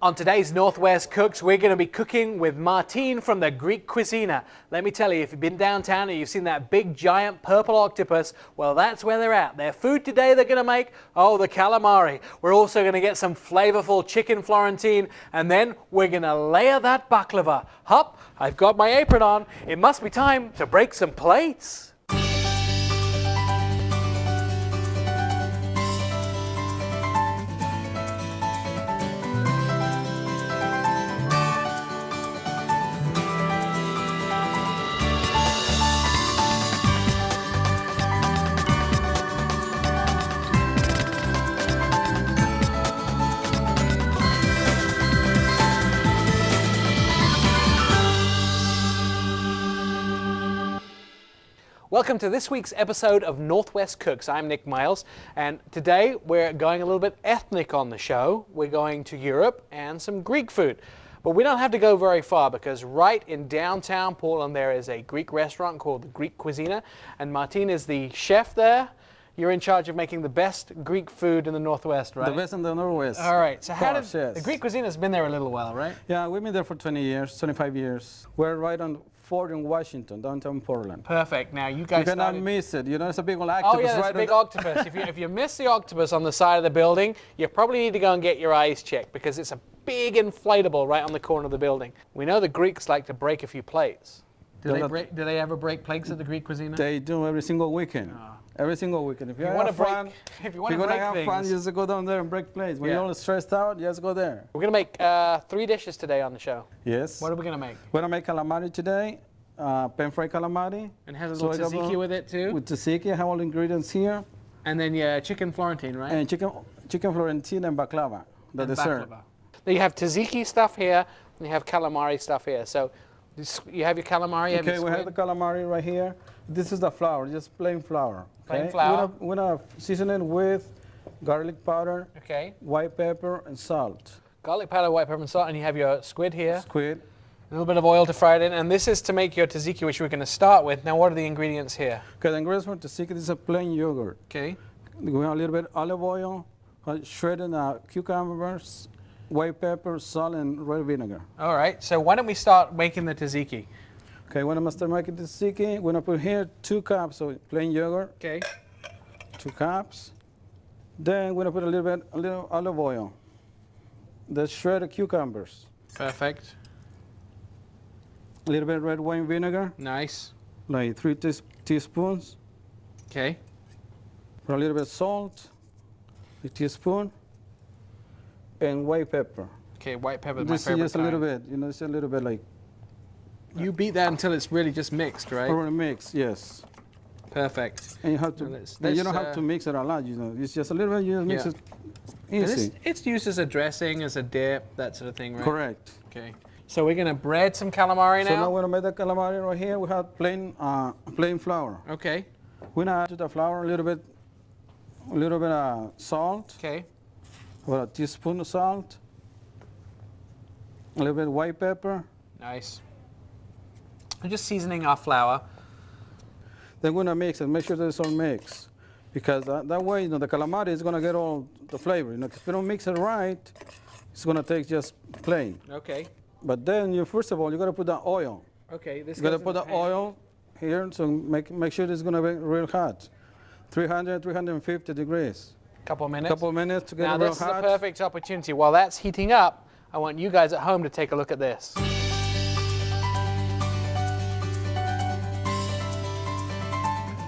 On today's Northwest Cooks, we're going to be cooking with Martin from the Greek Cuisina. Let me tell you, if you've been downtown and you've seen that big giant purple octopus, well, that's where they're at. Their food today they're going to make, oh, the calamari. We're also going to get some flavorful chicken Florentine, and then we're going to layer that baklava. Hop, I've got my apron on. It must be time to break some plates. Welcome to this week's episode of Northwest Cooks. I'm Nick Miles, and today we're going a little bit ethnic on the show. We're going to Europe and some Greek food. But we don't have to go very far because right in downtown Portland there is a Greek restaurant called the Greek Cuisina, and Martin is the chef there. You're in charge of making the best Greek food in the Northwest, right? The best in the Northwest. All right, so how did yes. the Greek Cuisina has been there a little while, right? Yeah, we've been there for 20 years, 25 years. We're right on 4th in Washington, downtown Portland. Perfect. Now you guys You cannot miss it. You know, it's a big old octopus. Oh yeah, there's right a big octopus. If you miss the octopus on the side of the building, you probably need to go and get your eyes checked because it's a big inflatable right on the corner of the building. We know the Greeks like to break a few plates. Do they ever break plates at the Greek Cuisina? They do every single weekend. Oh. Every single weekend. If you want to have fun, if you want to break have things, fun, you just go down there and break plates. When you're all stressed out, you just go there. We're going to make 3 dishes today on the show. Yes. What are we going to make? We're going to make calamari today, pan-fried calamari. And has a little tzatziki with it too? With tzatziki, I have all the ingredients here. And then chicken Florentine, right? And chicken Florentine and baklava, the dessert. Baklava. Then you have tzatziki stuff here, and you have calamari stuff here. So you have your calamari. Okay, we have the calamari right here. This is the flour, just plain flour. Okay? Plain flour. We're gonna season it with garlic powder, okay, white pepper, and salt. Garlic powder, white pepper, and salt, and you have your squid here. Squid. A little bit of oil to fry it in, and this is to make your tzatziki, which we're going to start with. Now, what are the ingredients here? Okay, the ingredients for tzatziki, this is a plain yogurt. Okay. We have a little bit olive oil, shredded cucumbers, white pepper, salt, and red vinegar. All right, so why don't we start making the tzatziki? Okay, when I'm start making the tzatziki, we're gonna put here 2 cups of plain yogurt. Okay. 2 cups. Then we're gonna put a little olive oil. The shredded cucumbers. Perfect. A little bit of red wine vinegar. Nice. Like 3 teaspoons. Okay. Put a little bit of salt, a teaspoon, and white pepper. Okay, white pepper is my This is favorite just a little bit, you know, it's a little bit like. You beat that until it's really just mixed, right? Or mix, yes. Perfect. And you have to. And you don't have to mix it a lot, you know. It's just a little bit. You just mix it easy. It's used as a dressing, as a dip, that sort of thing, right? Correct. Okay. So we're gonna bread some calamari now. So now we're gonna make the calamari right here. We have plain flour. Okay. We're gonna add to the flour a little bit of salt. Okay. About a teaspoon of salt. A little bit of white pepper. Nice. We're just seasoning our flour. Then we're gonna mix it. Make sure that it's all mixed, because that way, you know, the calamari is gonna get all the flavor. You know, if you don't mix it right, it's gonna taste just plain. Okay. But then first of all, you gotta put the oil. Okay. This. You gotta put the oil here, so make sure it's gonna be real hot, 350 degrees. Couple of minutes. Couple of minutes to get now it real this hot. is the perfect opportunity. While that's heating up, I want you guys at home to take a look at this.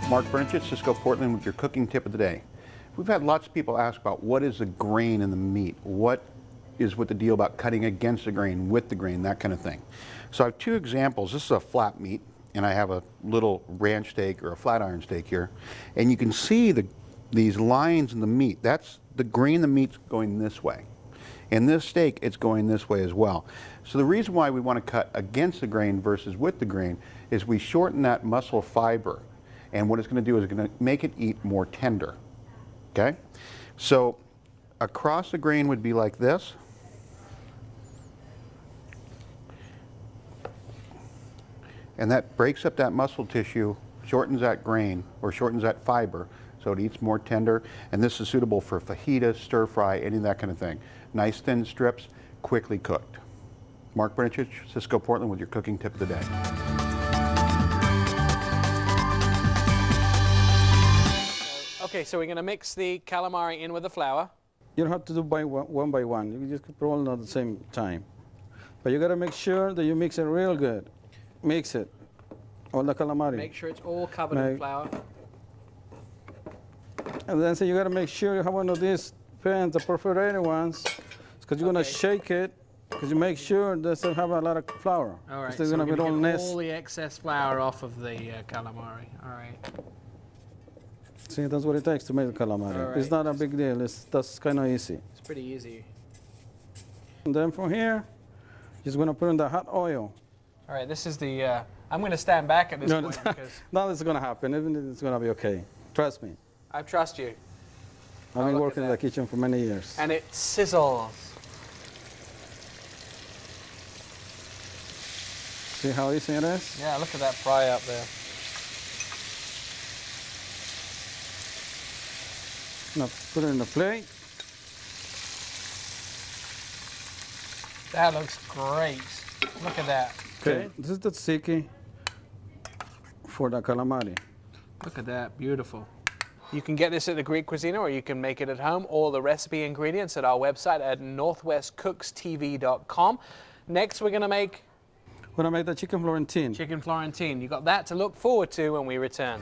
Mark Burnett, Cisco, Portland, with your cooking tip of the day. We've had lots of people ask about what is the grain in the meat? What is with the deal about cutting against the grain, with the grain, that kind of thing. So I have 2 examples. This is a flat meat, and I have a little ranch steak or a flat iron steak here. And you can see these lines in the meat. That's the grain, the meat's going this way. In this steak, it's going this way as well. So the reason why we want to cut against the grain versus with the grain is we shorten that muscle fiber. And what it's going to do is it's going to make it eat more tender. Okay? So across the grain would be like this. And that breaks up that muscle tissue, shortens that grain, or shortens that fiber, so it eats more tender. And this is suitable for fajitas, stir fry, any of that kind of thing. Nice thin strips, quickly cooked. Mark Brnichich, Cisco, Portland, with your cooking tip of the day. Okay, so we're going to mix the calamari in with the flour. You don't have to do one by one. You can just put all at the same time. But you got to make sure that you mix it real good. Mix it. All the calamari. Make sure it's all covered in flour. And then so you got to make sure you have one of these pans, the perforated ones, because you're going to shake it, because you make sure it doesn't have a lot of flour. All right, so we're going to get all all the excess flour off of the calamari. All right. See, that's what it takes to make the calamari. Right. It's not a big deal. That's kind of easy. It's pretty easy. And then from here, just going to put in the hot oil. All right, this is the, I'm going to stand back at this point because Now this is going to happen. Even it's going to be okay. Trust me. I trust you. I've been working in the kitchen for many years. And it sizzles. See how easy it is? Yeah, look at that fry up there. Now put it in the plate. That looks great. Look at that. Okay, this is the tzaktziki for the calamari. Look at that, beautiful. You can get this at the Greek Cuisina, or you can make it at home. All the recipe ingredients at our website at northwestcookstv.com. Next, we're going to make the chicken Florentine. chicken Florentine. You got that to look forward to when we return.